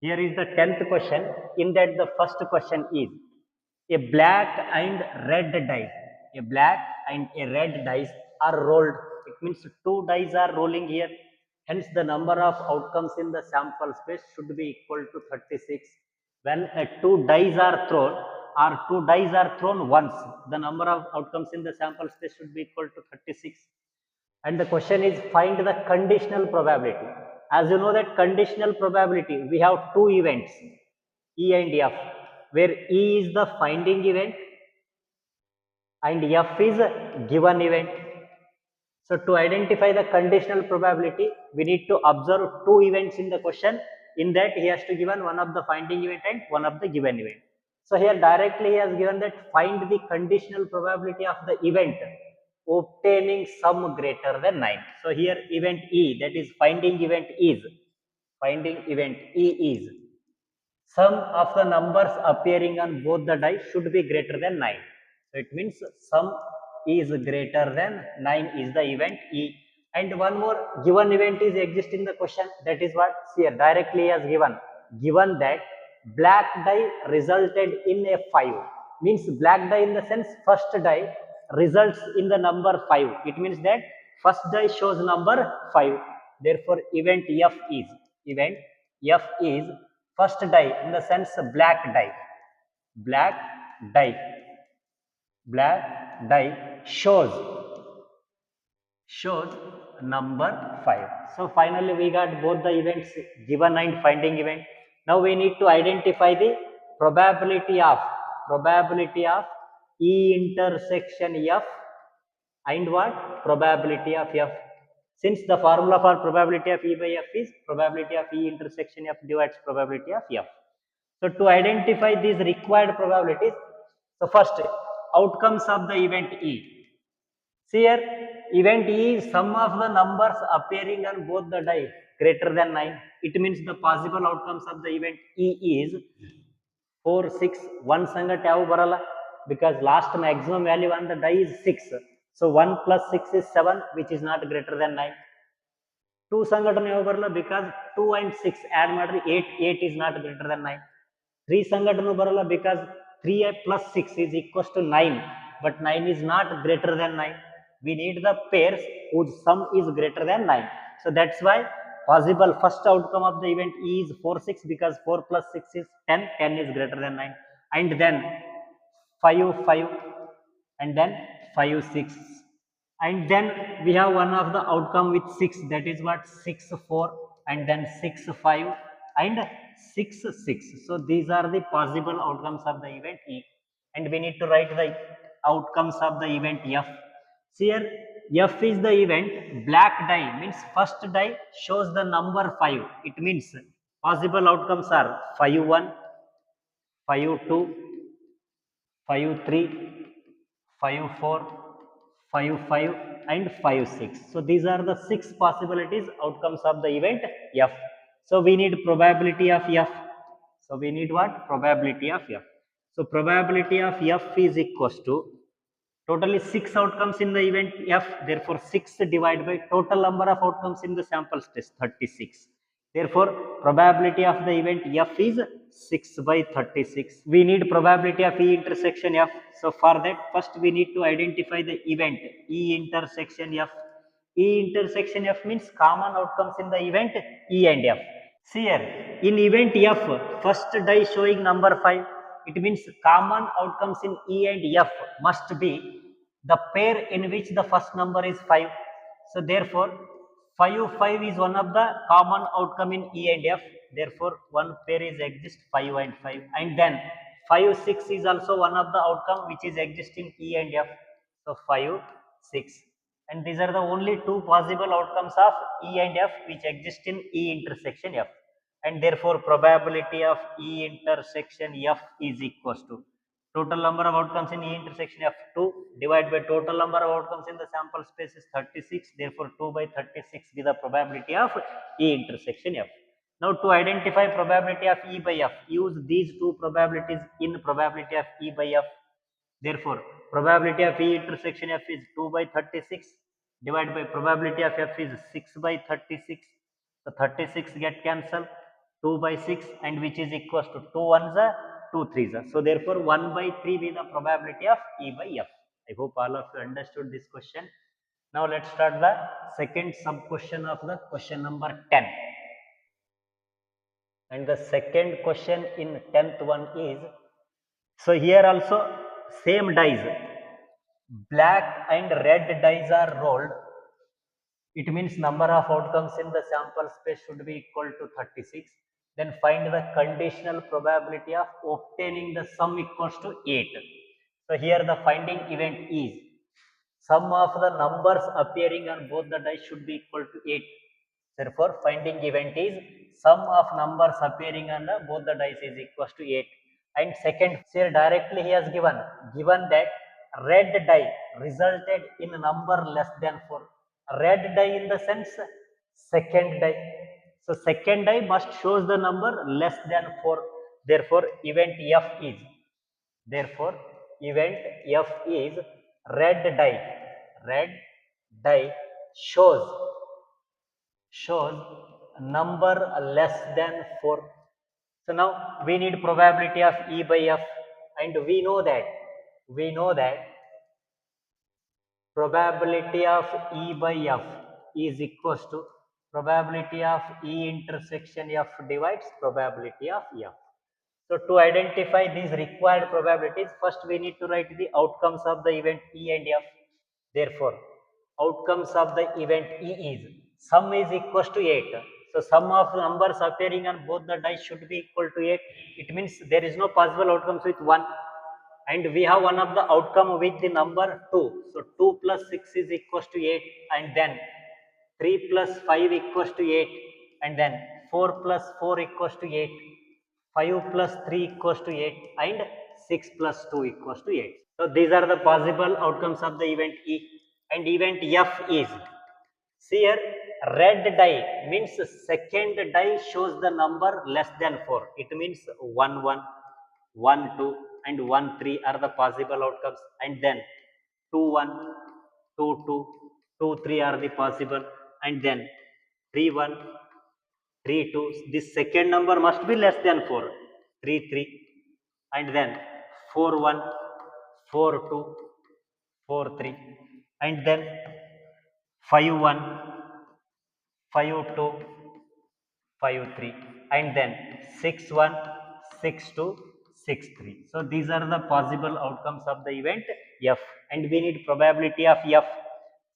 Here is the 10th question. In that, the first question is a black and red die. A black and a red dice are rolled. It means two dice are rolling here. Hence, the number of outcomes in the sample space should be equal to 36. When two dice are thrown, or two dice are thrown once, the number of outcomes in the sample space should be equal to 36. And the question is find the conditional probability. As you know that conditional probability, we have two events, E and F, where E is the finding event and F is a given event. So to identify the conditional probability, we need to observe two events in the question. In that, he has to given one of the finding event and one of the given event. So here directly he has given that find the conditional probability of the event obtaining sum greater than 9. So here event E, that is finding event E is sum of the numbers appearing on both the die should be greater than 9. So it means sum is greater than 9 is the event E. And one more given event is exist in the question. That is what here directly has given that black die resulted in a 5. Means black die in the sense first die results in the number 5. It means that first die shows number 5. Therefore event F is first die in the sense black die shows number 5. So finally we got both the events, given and finding event. Now we need to identify the probability of E intersection F and what probability of F. Since the formula for probability of E by F is probability of E intersection F divides probability of F. So to identify these required probabilities, so first outcomes of the event E. See here, event E is sum of the numbers appearing on both the die greater than 9. It means the possible outcomes of the event E is 4, 6, 1 sangat yavu barala because last maximum value on the die is 6. So 1 plus 6 is 7, which is not greater than 9. 2 sangatana yavu barala because 2 and 6 add madri 8 is not greater than 9. 3 sangatanu barala because 3 plus 6 is equals to 9, but 9 is not greater than 9. We need the pairs whose sum is greater than 9. So that's why possible first outcome of the event E is 4, 6 because 4 plus 6 is 10, 10 is greater than 9. And then 5, 5 and then 5, 6. And then we have one of the outcome with 6, that is what 6, 4 and then 6, 5 and 6, 6. So these are the possible outcomes of the event E. And we need to write the outcomes of the event F. See here, F is the event black die, means first die shows the number 5. It means possible outcomes are 5, 1, 5, 2, 5, 3, 5, 4, 5, 5 and 5, 6. So these are the 6 possibilities outcomes of the event F. So we need probability of F. So we need what? Probability of F. So probability of F is equals to totally 6 outcomes in the event F. Therefore 6 divided by total number of outcomes in the sample space 36. Therefore probability of the event F is 6 by 36. We need probability of E intersection F. So for that first we need to identify the event E intersection F. E intersection F means common outcomes in the event E and F. See here, in event F, first die showing number 5. It means common outcomes in E and F must be the pair in which the first number is 5. So therefore, 5, 5 is one of the common outcome in E and F. Therefore, one pair is exist 5 and 5. And then 5, 6 is also one of the outcome which is exist in E and F. So 5, 6. And these are the only two possible outcomes of E and F which exist in E intersection F. And therefore probability of E intersection F is equals to total number of outcomes in E intersection F2 divided by total number of outcomes in the sample space is 36. Therefore 2 by 36 be the probability of E intersection F. Now to identify probability of E by F, use these two probabilities in probability of E by F. Therefore probability of E intersection F is 2 by 36 divided by probability of F is 6 by 36. So 36 get cancelled. 2 by 6, and which is equals to 2 ones are 2 threes are. So therefore 1 by 3 be the probability of E by F. I hope all of you understood this question. Now let's start the second sub question of the question number 10. And the second question in 10th one is, so here also same dice, black and red dice are rolled. It means number of outcomes in the sample space should be equal to 36. Then find the conditional probability of obtaining the sum equals to 8. So here the finding event is sum of the numbers appearing on both the dice should be equal to 8. Therefore, finding event is sum of numbers appearing on both the dice is equals to 8. And second, here directly he has given that red die resulted in a number less than 4. Red die in the sense second die. So second die must shows the number less than 4. Therefore, event F is red die. Red die shows number less than 4. So now we need probability of E by F, and we know that probability of E by F is equals to probability of E intersection F divides probability of F. So to identify these required probabilities, first we need to write the outcomes of the event E and F. Therefore, outcomes of the event E is sum is equals to 8. So sum of numbers appearing on both the dice should be equal to 8. It means there is no possible outcomes with 1. And we have one of the outcome with the number 2. So 2 plus 6 is equals to 8, and then 3 plus 5 equals to 8, and then 4 plus 4 equals to 8, 5 plus 3 equals to 8, and 6 plus 2 equals to 8. So these are the possible outcomes of the event E. And event F is, see here, red die means second die shows the number less than 4. It means 1 1, 1 2, and 1 3 are the possible outcomes, and then 2 1, 2 2, 2 3 are the possible, and then 3 1, 3 2. This second number must be less than 4. 3 3, and then 4 1, 4 2, 4 3, and then 5 1, 5 2, 5 3, and then 6 1, 6 2, 6 3. So these are the possible outcomes of the event F, and we need probability of F.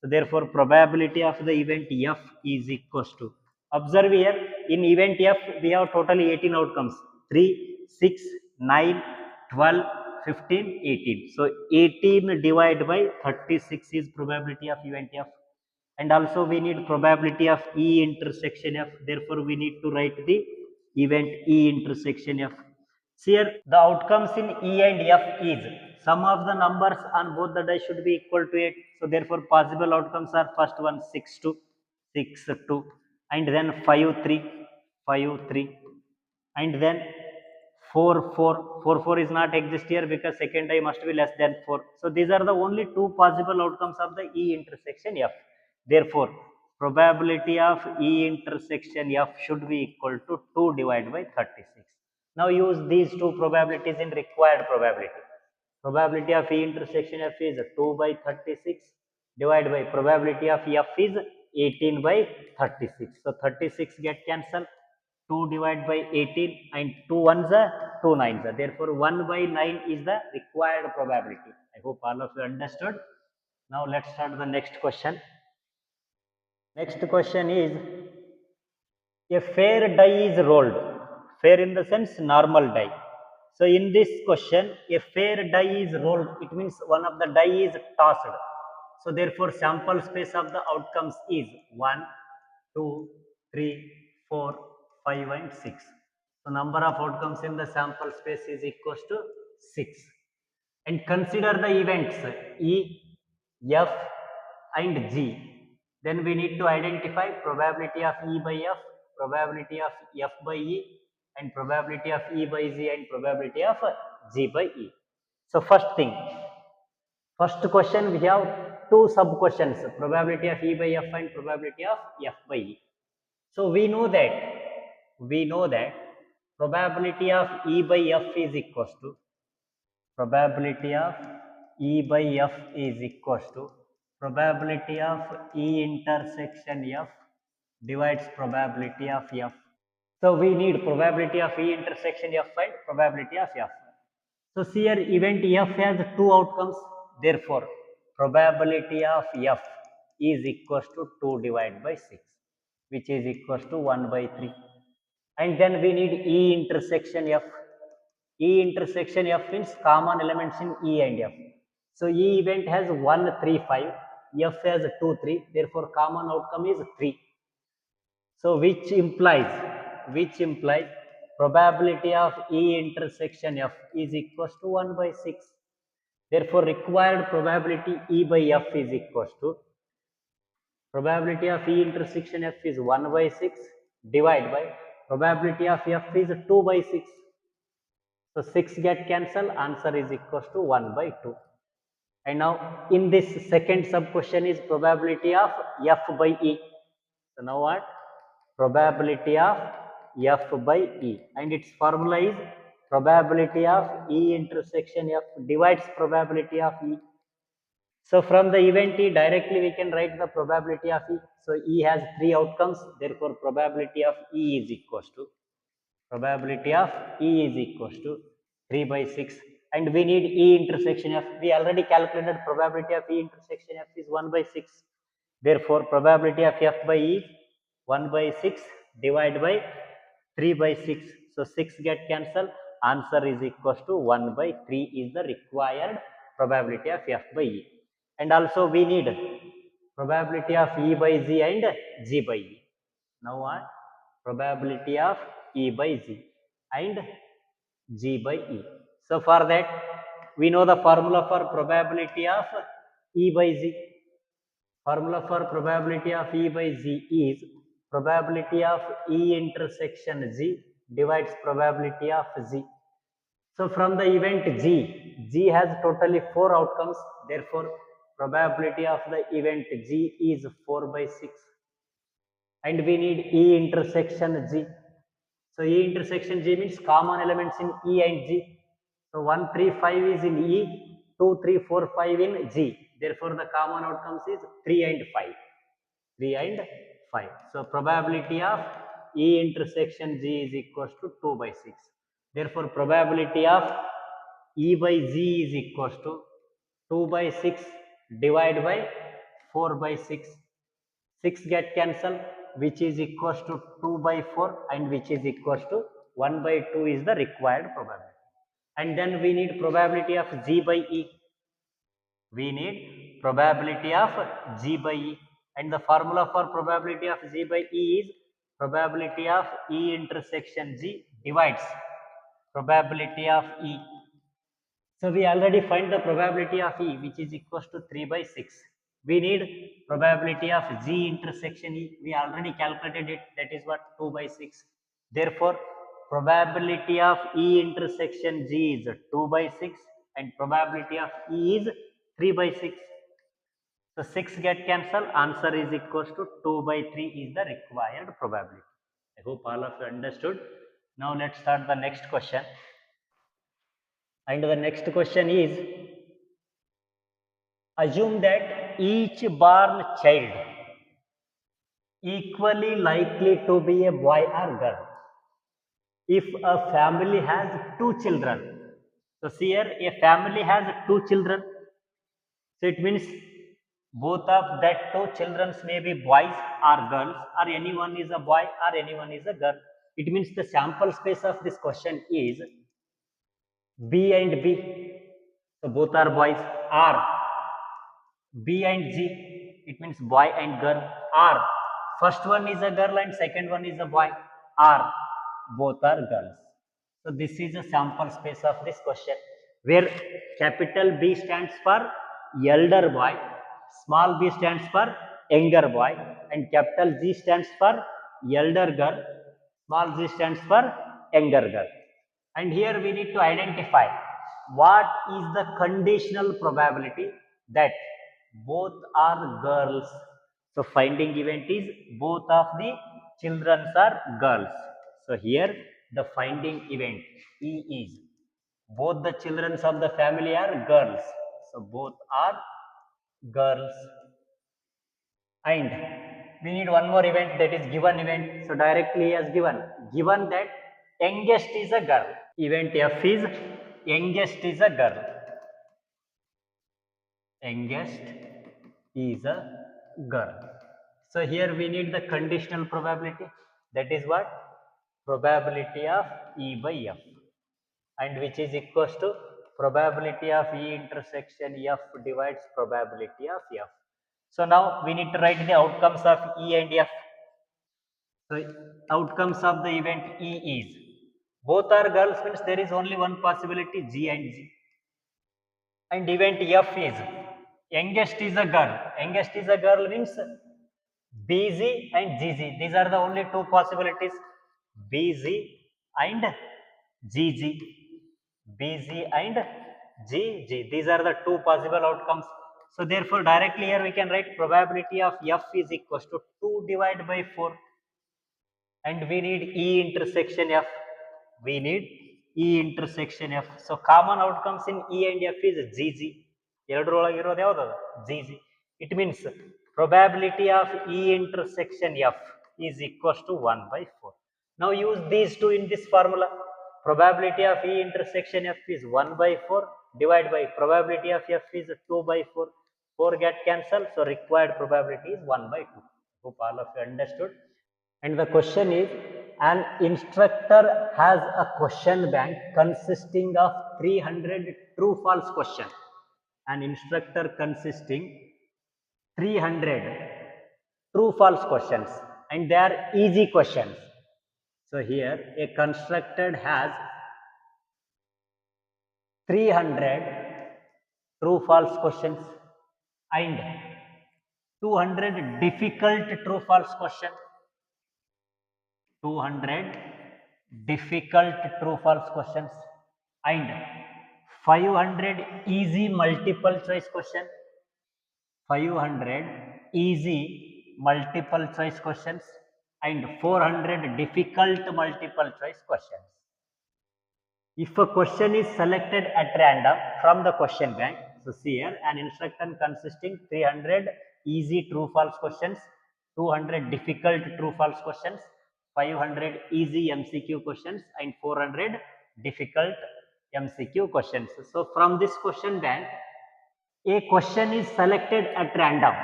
So therefore probability of the event F is equals to, observe here, in event F we have totally 18 outcomes, 3 6 9 12 15 18. So 18 divided by 36 is probability of event F. And also we need probability of E intersection F. Therefore we need to write the event E intersection F. See here, the outcomes in E and F is sum of the numbers on both the dice should be equal to 8. So therefore possible outcomes are first one 6 2, 6 2, and then 5 3, 5 3, and then 4 4. 4 4 is not exist here because second die must be less than 4. So these are the only two possible outcomes of the E intersection F. Therefore, probability of E intersection F should be equal to 2 divided by 36. Now use these two probabilities in required probability. Probability of E intersection F is 2 by 36 divided by probability of F is 18 by 36. So 36 get cancelled. 2 divided by 18, and 2 ones are 2 nines are. Therefore 1 by 9 is the required probability. I hope all of you understood. Now let's start the next question. Next question is, a fair die is rolled. Fair in the sense normal die. So in this question, a fair die is rolled. It means one of the die is tossed. So therefore sample space of the outcomes is 1, 2, 3, 4, 5, and 6. So number of outcomes in the sample space is equals to 6. And consider the events E, F, and G. Then we need to identify probability of E by F, probability of F by E, and probability of E by Z, and probability of G by E. So first question we have two sub questions, probability of E by F and probability of F by E. So we know that we know that probability of E by F is equals to probability of E by F is equals to probability of E intersection F divides probability of F. So we need probability of E intersection F and probability of F. So here event F has two outcomes. Therefore, probability of F is equals to 2 divided by 6, which is equals to 1 by 3. And then we need E intersection F. E intersection F means common elements in E and F. So E event has 1, 3, 5. F has 2, 3. Therefore, common outcome is 3. So which implies probability of E intersection F is equals to 1 by 6. Therefore, required probability E by F is equals to probability of E intersection F is 1 by 6 divided by probability of F is 2 by 6. So 6 get cancelled, answer is equals to 1 by 2. And now in this second sub question is probability of F by E. So now what? Probability of F by E, and its formula is probability of E intersection F divides probability of E. So from the event E directly we can write the probability of E. So E has three outcomes, therefore probability of E is equals to probability of E is equals to 3 by 6, and we need E intersection F. We already calculated probability of E intersection F is 1 by 6. Therefore, probability of F by E is 1 by 6 divided by 3 by 6. So 6 get cancelled. Answer is equals to 1 by 3 is the required probability of F by E. And also we need probability of E by Z and G by E. Now what? Probability of E by Z and G by E. So for that, we know the formula for probability of E by Z. Formula for probability of E by Z is probability of E intersection Z divides probability of Z. So from the event G has totally 4 outcomes. Therefore, probability of the event G is 4 by 6. And we need E intersection G. So E intersection G means common elements in E and G. So 1, 3, 5 is in E, 2, 3, 4, 5 in G. Therefore, the common outcomes is 3 and 5. 3 and 5. So probability of E intersection G is equals to 2 by 6. Therefore, probability of E by Z is equals to 2 by 6 divided by 4 by 6. 6 get cancelled, which is equals to 2 by 4, and which is equals to 1 by 2 is the required probability. And then we need probability of G by E. We need probability of G by E, and the formula for probability of G by E is probability of E intersection G divides probability of E. So we already find the probability of E, which is equals to 3 by 6. We need probability of G intersection E. We already calculated it. That is what? 2 by 6. Therefore, probability of E intersection G is 2 by 6, and probability of E is 3 by 6. So 6 get cancelled. Answer is equals to 2 by 3 is the required probability. I hope all of you understood. Now let's start the next question. And the next question is, assume that each born child equally likely to be a boy or girl. If a family has 2 children, so here a family has 2 children, so it means both of that 2 children may be boys or girls, or anyone is a boy or anyone is a girl. It means the sample space of this question is B and B, so both are boys, or B and G, it means boy and girl, or first one is a girl and second one is a boy, or both are girls. So this is a sample space of this question, where capital B stands for elder boy, small b stands for younger boy, and capital G stands for elder girl, small g stands for younger girl. And here we need to identify what is the conditional probability that both are girls. So finding event is both of the children are girls. So here the finding event E is both the children of the family are girls. So both are girls. And we need one more event, that is given event. So directly as given that youngest is a girl. Event F is youngest is a girl. Youngest is a girl. So here we need the conditional probability. That is what? Probability of E by F. And which is equals to probability of E intersection F divides probability of F. So now we need to write the outcomes of E and F. So outcomes of the event E is both are girls, means there is only one possibility, G and G. And event F is youngest is a girl. Youngest is a girl means BZ and GG. These are the only two possibilities, BZ and GG. BZ and GG. These are the two possible outcomes. So therefore directly here we can write probability of F is equals to 2 divided by 4. And we need E intersection F. We need E intersection F. So common outcomes in E and F is GG. ಎರಡರೊಳಗಿರೋದು ಯಾವುದು? GG. It means probability of E intersection F is equals to 1 by 4. Now use these two in this formula. Probability of E intersection F is 1 by 4 divided by probability of F is 2 by 4. 4 get cancelled, so required probability is 1 by 2. Hope all of you understood. And the question is, an instructor has a question bank consisting of 300 true false questions. An instructor consisting 300 true false questions, and they are easy questions. So here a constructed has 300 true false questions and 200 difficult true false questions. 200 difficult true false questions and 500 easy multiple choice question. 500 easy multiple choice questions and 400 difficult multiple choice questions. If a question is selected at random from the question bank, so see here an instruction consisting 300 easy true false questions, 200 difficult true false questions, 500 easy MCQ questions and 400 difficult MCQ questions. So from this question bank, a question is selected at random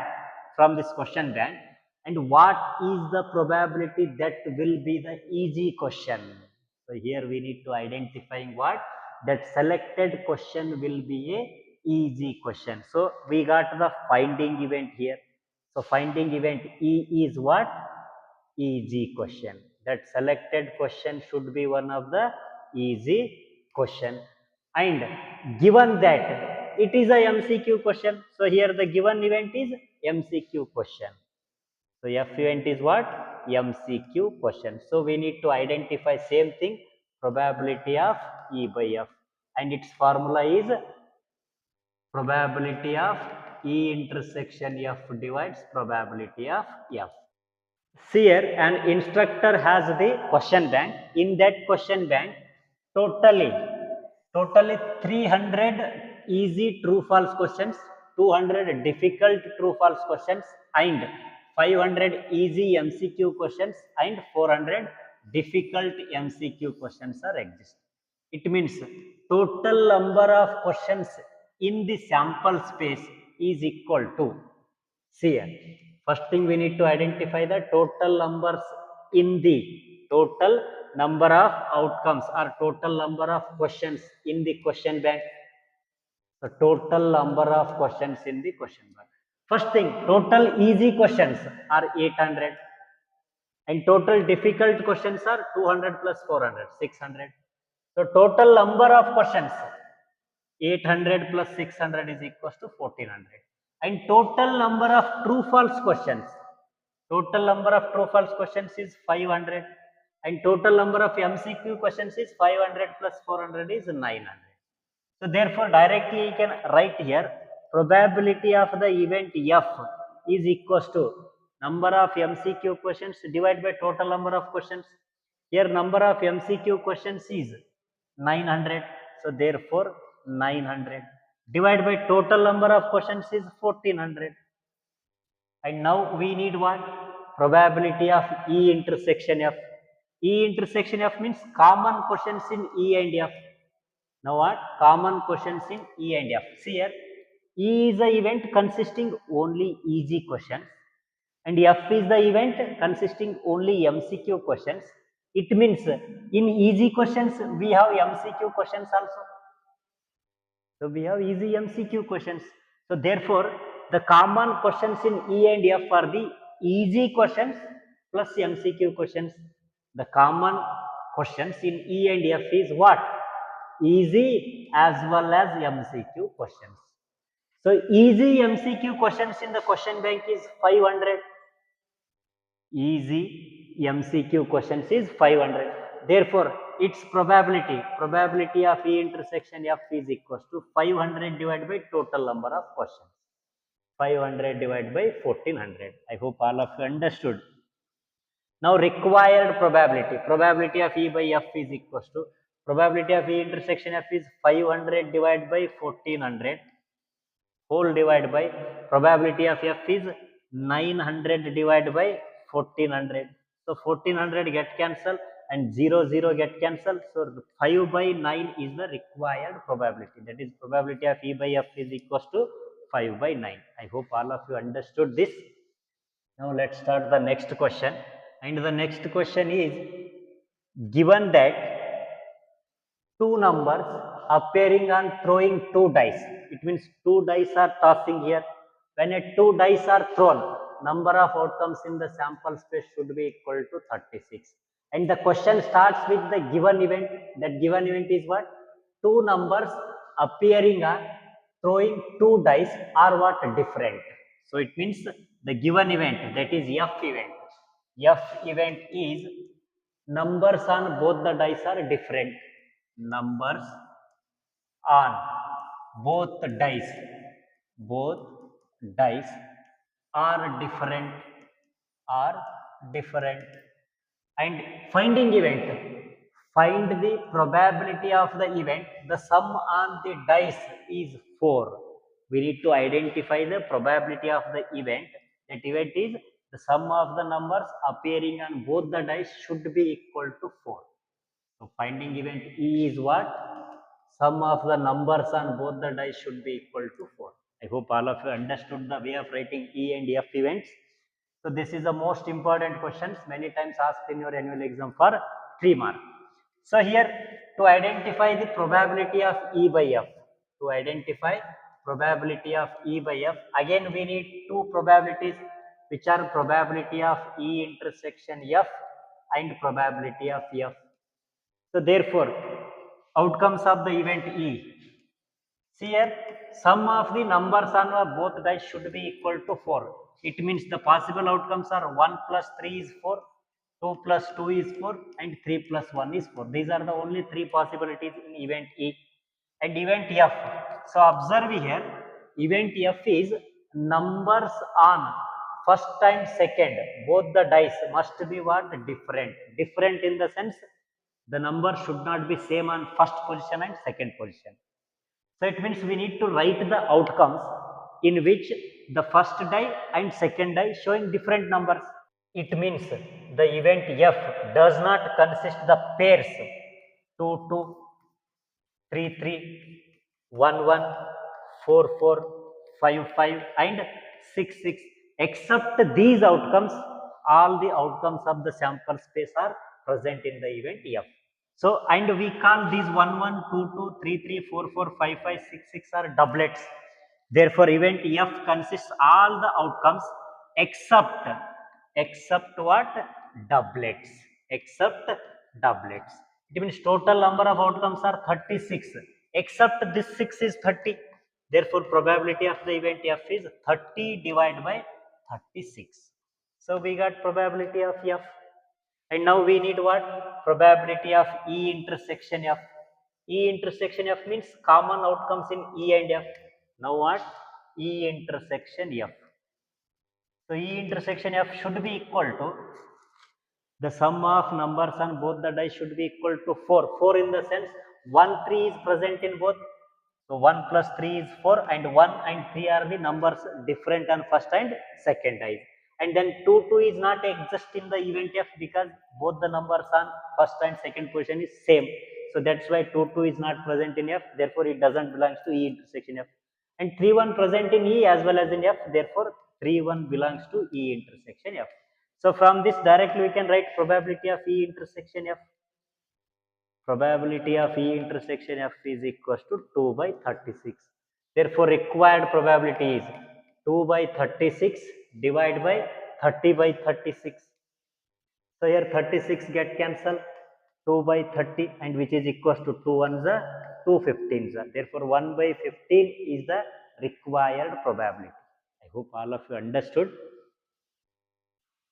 from this question bank, and what is the probability that will be the easy question? So here we need to identify what that selected question will be a easy question. So we got the finding event here. So finding event E is what? Easy question. That selected question should be one of the easy question. And given that it is a MCQ question, so here the given event is MCQ question. So F event is what? MCQ question. So we need to identify same thing, probability of E by F, and its formula is probability of E intersection F divides probability of F. See here an instructor has the question bank. In that question bank, totally 300 easy true false questions, 200 difficult true false questions and 500 easy MCQ questions and 400 difficult MCQ questions are exist. It means total number of questions in the sample space is equal to, see here, first thing we need to identify the total numbers in the total number of outcomes or total number of questions in the question bank. The total number of questions in the question bank. First thing, total easy questions are 800 and total difficult questions are 200 plus 400, 600. So total number of questions 800 plus 600 is equals to 1400. And total number of true false questions, total number of true false questions is 500 and total number of MCQ questions is 500 plus 400 is 900. So therefore directly you can write here probability of the event F is equals to number of MCQ questions divided by total number of questions. Here number of MCQ questions is 900. So therefore 900 divided by total number of questions is 1400. And now we need what? Probability of E intersection F. E intersection F means common questions in E and F. Now what? Common questions in E and F. See here, E is the event consisting only easy questions and F is the event consisting only MCQ questions. It means in easy questions we have MCQ questions also. So we have easy MCQ questions. So therefore, the common questions in E and F are the easy questions plus MCQ questions. The common questions in E and F is what? Easy as well as MCQ questions. So easy MCQ questions in the question bank is 500. Easy MCQ questions is 500. Therefore, its probability of E intersection F is equals to 500 divided by total number of questions. 500 divided by 1400. I hope all of you understood. Now required probability of E by F is equals to probability of E intersection F is 500 divided by 1400 whole divided by probability of F is 900 divided by 1400. So 1400 get cancelled and 0 get cancelled. So 5 by 9 is the required probability. That is probability of E by F is equals to 5 by 9. I hope all of you understood this. Now let's start the next question. And the next question is, given that two numbers appearing on throwing two dice. It means two dice are tossing here. When a two dice are thrown, number of outcomes in the sample space should be equal to 36. And the question starts with the given event. That given event is what? Two numbers appearing on throwing two dice are what? Different. So it means the given event, that is F event. F event is numbers on both the dice are different. Numbers on both both dice are different and finding event, find the probability of the event, the sum on the dice is 4. We need to identify the probability of the event. That event is the sum of the numbers appearing on both the dice should be equal to 4. So finding event E is what? Sum of the numbers on both the dice should be equal to 4. I hope all of you understood the way of writing E and F events. So this is the most important questions, many times asked in your annual exam for 3 marks. So here, to identify the probability of E by F, to identify probability of E by F, again we need two probabilities, which are probability of E intersection F and probability of F. So therefore, outcomes of the event E. See here, sum of the numbers on both dice should be equal to 4. It means the possible outcomes are 1 plus 3 is 4, 2 plus 2 is 4 and 3 plus 1 is 4. These are the only three possibilities in event E. And event F. So observe here, event F is numbers on first and second, both the dice must be what? Different. Different in the sense the number should not be same on first position and second position. So it means we need to write the outcomes in which the first die and second die showing different numbers. It means the event F does not consist the pairs 2, 2, 3, 3, 1, 1, 4, 4, 5, 5 and 6, 6. Except these outcomes, all the outcomes of the sample space are present in the event F. So, and we call these 1, 1, 2, 2, 3, 3, 4, 4, 5, 5, 6, 6 are doublets. Therefore, event F consists all the outcomes except what? Doublets. Except doublets. It means total number of outcomes are 36. Except this 6 is 30. Therefore, probability of the event F is 30 divided by 36. So, we got probability of F. And now we need what? Probability of E intersection F. E intersection F means common outcomes in E and F. Now what? E intersection F. So E intersection F should be equal to The sum of numbers on both the dice should be equal to 4. 4 in the sense 1, 3 is present in both. So 1 plus 3 is 4, and 1 and 3 are the numbers different on first and second dice. And then 2, 2 is not exist in the event f because both the numbers on first and second position is same. So that's why 2, 2 is not present in f. Therefore, it doesn't belongs to E intersection f. And 3, 1 present in E as well as in f. Therefore, 3, 1 belongs to E intersection f. So from this directly we can write probability of E intersection f. Probability of E intersection f is equals to 2 by 36. Therefore, required probability is 2 by 36 divided by 30 by 36. So here 36 get cancelled, 2 by 30, and which is equals to 2 ones are 2 15s are. Therefore, 1 by 15 is the required probability. I hope all of you understood.